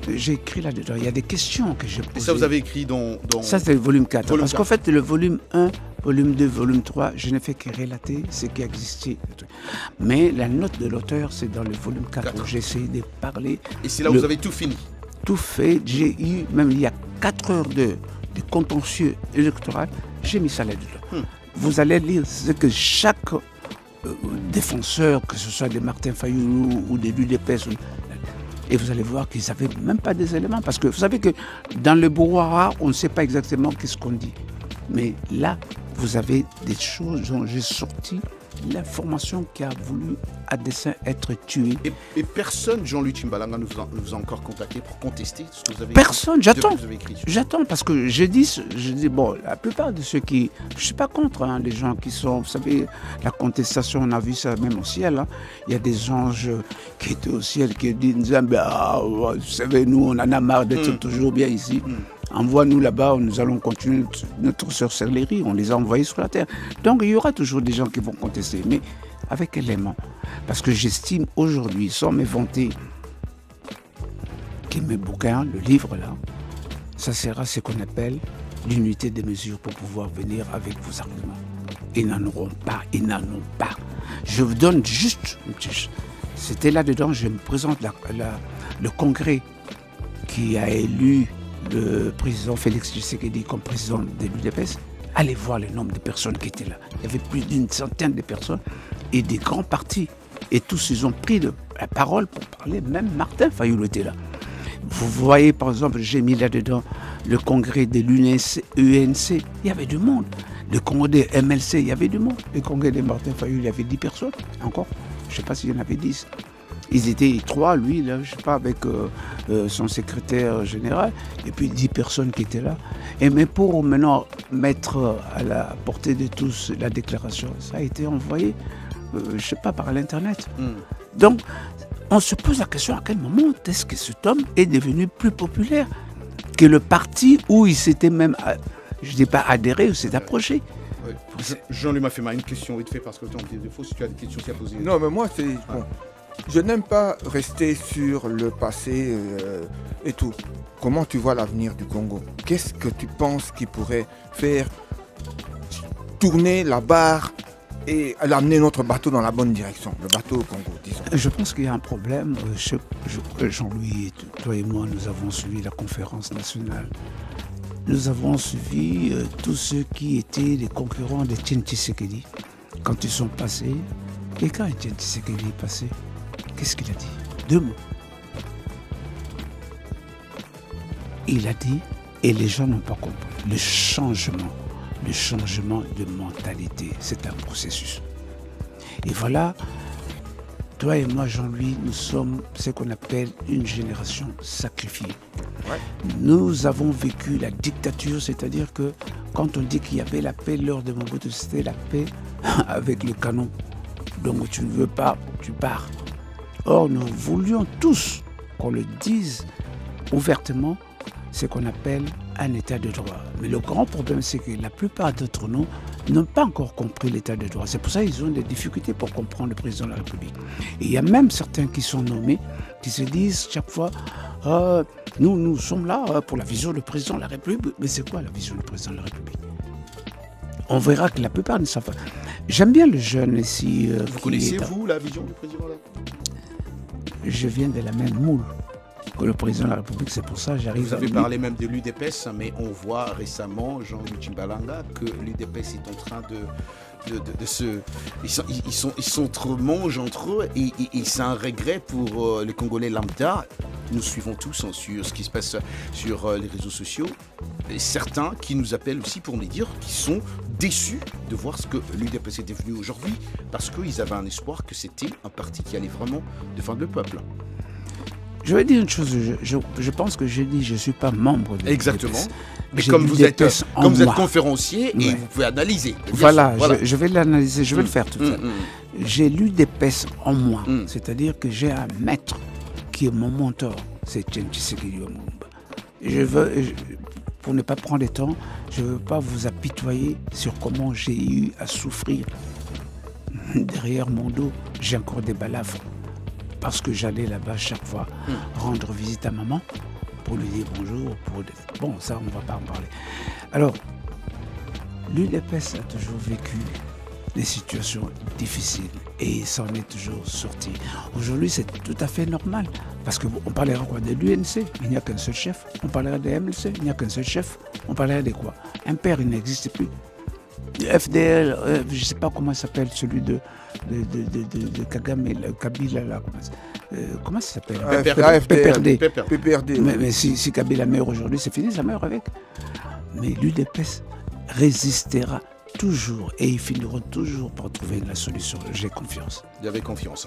J'ai écrit là-dedans, il y a des questions que j'ai posées. Et ça, vous avez écrit dans... Ça, c'est le volume 4. Parce qu'en fait, le volume 1, volume 2, volume 3, je n'ai fait que relater ce qui existait. Mais la note de l'auteur, c'est dans le volume 4 où j'ai essayé de parler. Et c'est là où vous avez tout fini? Tout fait. J'ai eu, même il y a 4 heures de contentieux électoral, j'ai mis ça là-dedans. Vous allez lire ce que chaque défenseur, que ce soit de Martin Fayulu ou de l'UDPS, et vous allez voir qu'ils n'avaient même pas des éléments. Parce que vous savez que dans le brouhaha, on ne sait pas exactement qu'est-ce qu'on dit. Mais là, vous avez des choses dont j'ai sorti l'information qui a voulu à dessein être tuée. Et personne, Jean-Luc Tchimbalanga, nous a encore contacté pour contester ce que vous avez personne, écrit. J'attends parce que je dis, bon, la plupart de ceux qui... Je ne suis pas contre les gens qui sont... Vous savez, la contestation, on a vu ça même au ciel. Hein. Il y a des anges qui étaient au ciel qui disaient, vous savez, nous, on en a marre d'être toujours bien ici. Envoie-nous là-bas, nous allons continuer notre sorcellerie. On les a envoyés sur la terre. Donc, il y aura toujours des gens qui vont contester. Mais avec quel élément? Parce que j'estime aujourd'hui, sans me vanter, que mes bouquins, le livre là, ça sera ce qu'on appelle l'unité des mesures pour pouvoir venir avec vos arguments. Ils n'en auront pas, ils n'en ont pas. Je vous donne juste, c'était là-dedans, je me présente le congrès qui a élu le président Félix Tshisekedi comme président de l'UDPS. Allez voir le nombre de personnes qui étaient là. Il y avait plus d'une centaine de personnes et des grands partis. Et tous, ils ont pris la parole pour parler. Même Martin Fayulu était là. Vous voyez, par exemple, j'ai mis là-dedans le congrès de l'UNC, il y avait du monde. Le congrès de MLC, il y avait du monde. Le congrès de Martin Fayulu, il y avait 10 personnes encore. Je ne sais pas s'il y en avait 10. Ils étaient 3, lui, là, je sais pas, avec son secrétaire général, et puis 10 personnes qui étaient là. Mais pour maintenant mettre à la portée de tous la déclaration, ça a été envoyé, je sais pas, par l'Internet. Donc, on se pose la question à quel moment est-ce que cet homme est devenu plus populaire que le parti où il s'était même, je ne dis pas adhéré, ou s'est approché. Jean-Louis Mafema, une question vite fait parce que le temps est faux, si tu as des questions à poser. Non, mais moi, c'est... Bon, je n'aime pas rester sur le passé et tout. Comment tu vois l'avenir du Congo? Qu'est-ce que tu penses qui pourrait faire tourner la barre et amener notre bateau dans la bonne direction, le bateau au Congo, disons? Je pense qu'il y a un problème. Jean-Louis, toi et moi, nous avons suivi la conférence nationale. Nous avons suivi tous ceux qui étaient les concurrents de Etienne Tshisekedi quand ils sont passés. Et quand Etienne Tshisekedi est passé, qu'est-ce qu'il a dit? 2 mots. Il a dit, et les gens n'ont pas compris, le changement de mentalité, c'est un processus. Et voilà, toi et moi, Jean-Louis, nous sommes ce qu'on appelle une génération sacrifiée. Ouais. Nous avons vécu la dictature, c'est-à-dire que quand on dit qu'il y avait la paix lors de Mobutu, c'était la paix avec le canon. Donc tu ne veux pas, tu pars. Or, nous voulions tous qu'on le dise ouvertement, ce qu'on appelle un état de droit. Mais le grand problème, c'est que la plupart d'entre nous n'ont pas encore compris l'état de droit. C'est pour ça qu'ils ont des difficultés pour comprendre le président de la République. Et il y a même certains qui sont nommés, qui se disent chaque fois, nous sommes là pour la vision du président de la République. Mais c'est quoi la vision du président de la République? On verra que la plupart ne savent pas. J'aime bien le jeune ici. Vous connaissez, vous, la vision du président de la République? Je viens de la même moule que le président de la République, c'est pour ça que j'arrive à... Vous avez parlé même de l'UDPS, mais on voit récemment, Jean-Louis Tchimbalanga, que l'UDPS est en train de se... Ils s'entremangent entre eux et c'est un regret pour les Congolais lambda. Nous suivons tous sur ce qui se passe sur les réseaux sociaux. Et certains qui nous appellent aussi pour nous dire qu'ils sont déçus de voir ce que l'UDPS est devenu aujourd'hui parce qu'ils avaient un espoir que c'était un parti qui allait vraiment défendre le peuple. Je vais dire une chose, je pense que j'ai dit je ne suis pas membre de Exactement. l'UDPS. Mais comme vous êtes conférencier et vous pouvez analyser. Voilà. Je vais l'analyser, je vais le faire tout ça. J'ai l'UDPS en moi, c'est-à-dire que j'ai un maître qui est mon mentor, c'est Etienne Tshisekedi Lumumba. Pour ne pas prendre le temps, je ne veux pas vous apitoyer sur comment j'ai eu à souffrir. Derrière mon dos, j'ai encore des balafres. Parce que j'allais là-bas chaque fois rendre visite à maman pour lui dire bonjour. Bon, ça, on ne va pas en parler. Alors, l'UDPS a toujours vécu des situations difficiles et s'en est toujours sorti. Aujourd'hui, c'est tout à fait normal. Parce qu'on parlera quoi? De l'UNC, il n'y a qu'un seul chef. On parlera de MLC, il n'y a qu'un seul chef. On parlera de quoi? Un père, il n'existe plus. FDL, je ne sais pas comment il s'appelle, celui de Kagame, Kabila, là, comment ça s'appelle? PPRD. Mais si Kabila meurt aujourd'hui, c'est fini, ça meurt avec. Mais l'UDPS résistera toujours et ils finiront toujours par trouver la solution. J'ai confiance. Vous avez confiance.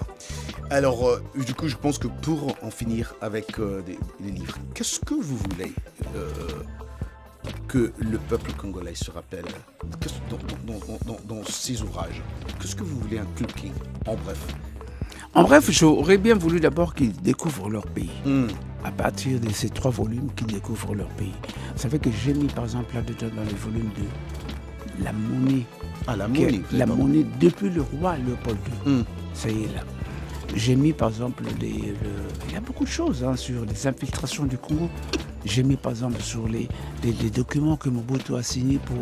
Alors, du coup, je pense que pour en finir avec les livres, qu'est-ce que vous voulez que le peuple congolais se rappelle dans ces ouvrages? Qu'est-ce que vous voulez inculquer, en bref? En bref, j'aurais bien voulu d'abord qu'ils découvrent leur pays. À partir de ces 3 volumes, qu'ils découvrent leur pays. Vous savez que j'ai mis, par exemple, là-dedans, dans le volume 2, la monnaie. Ah, la monnaie. La monnaie depuis le roi Léopold II. Ça y est, là. J'ai mis, par exemple, il y a beaucoup de choses sur les infiltrations du Congo. J'ai mis, par exemple, sur les documents que Mobutu a signés pour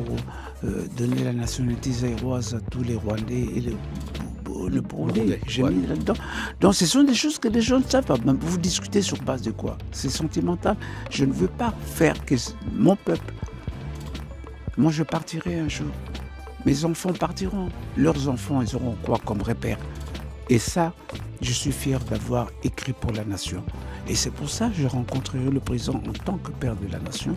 donner la nationalité zaïroise à tous les Rwandais et le Burundais. J'ai mis là-dedans. Donc, ce sont des choses que les gens ne savent pas. Même vous discutez sur base de quoi? C'est sentimental. Je ne veux pas faire que mon peuple... Moi, je partirai un jour. Mes enfants partiront. Leurs enfants, ils auront quoi comme repère? Et ça, je suis fier d'avoir écrit pour la nation. Et c'est pour ça que je rencontrerai le président en tant que père de la nation.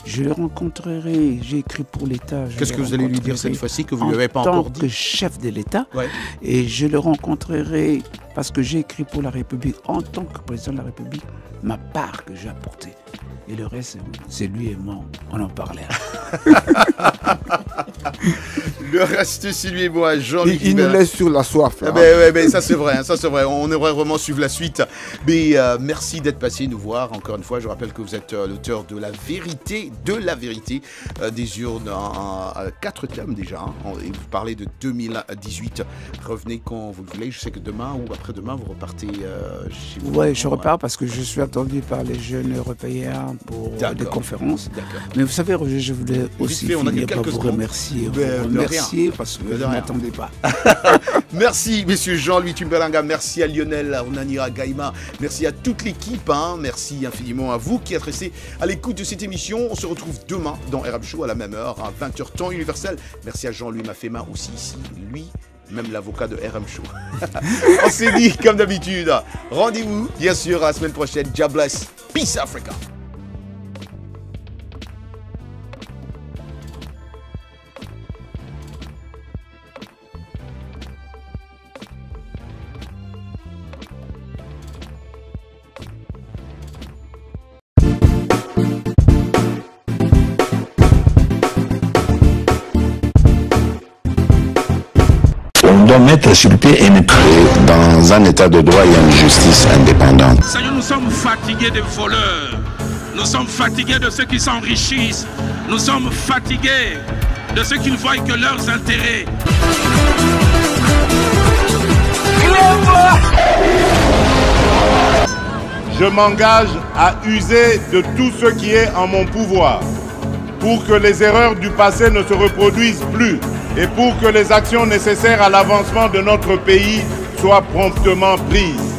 Je le rencontrerai, j'ai écrit pour l'État. Qu'est-ce que vous allez lui dire cette fois-ci que vous ne lui avez pas encore dit? En tant que chef de l'État. Ouais. Et je le rencontrerai parce que j'ai écrit pour la République en tant que président de la République, ma part que j'ai apportée. Et le reste, c'est lui et moi, on en parlait. Le reste, c'est lui et moi, Jean-Luc. Il nous laisse sur la soif. Là. Mais ça c'est vrai, ça c'est vrai. On aimerait vraiment suivre la suite. Mais merci d'être passé nous voir. Encore une fois, je rappelle que vous êtes l'auteur de La Vérité, des urnes à 4 thèmes déjà. Hein. Et vous parlez de 2018. Revenez quand vous le voulez. Je sais que demain ou après-demain, vous repartez chez vous. Oui, je repars parce que je suis attendu par les jeunes européens pour des conférences. Mais vous savez, Roger, je voulais aussi finir par vous remercier. Parce que je ne m'attendais pas. Merci, messieurs Jean-Louis Tumbelanga. Merci à Lionel Onanira Gaïma. Merci à toute l'équipe. Hein. Merci infiniment à vous qui êtes restés à l'écoute de cette émission. On se retrouve demain dans RM Show à la même heure, à 20h temps universel. Merci à Jean-Louis Mafema aussi ici. Lui, même l'avocat de RM Show. On s'est dit, comme d'habitude, rendez-vous, bien sûr, à la semaine prochaine. God bless. Peace Africa. On doit mettre sur pied et dans un état de droit, il y a une justice indépendante. Seigneur, nous sommes fatigués des voleurs. Nous sommes fatigués de ceux qui s'enrichissent. Nous sommes fatigués de ceux qui ne voient que leurs intérêts. Je m'engage à user de tout ce qui est en mon pouvoir pour que les erreurs du passé ne se reproduisent plus et pour que les actions nécessaires à l'avancement de notre pays soient promptement prises.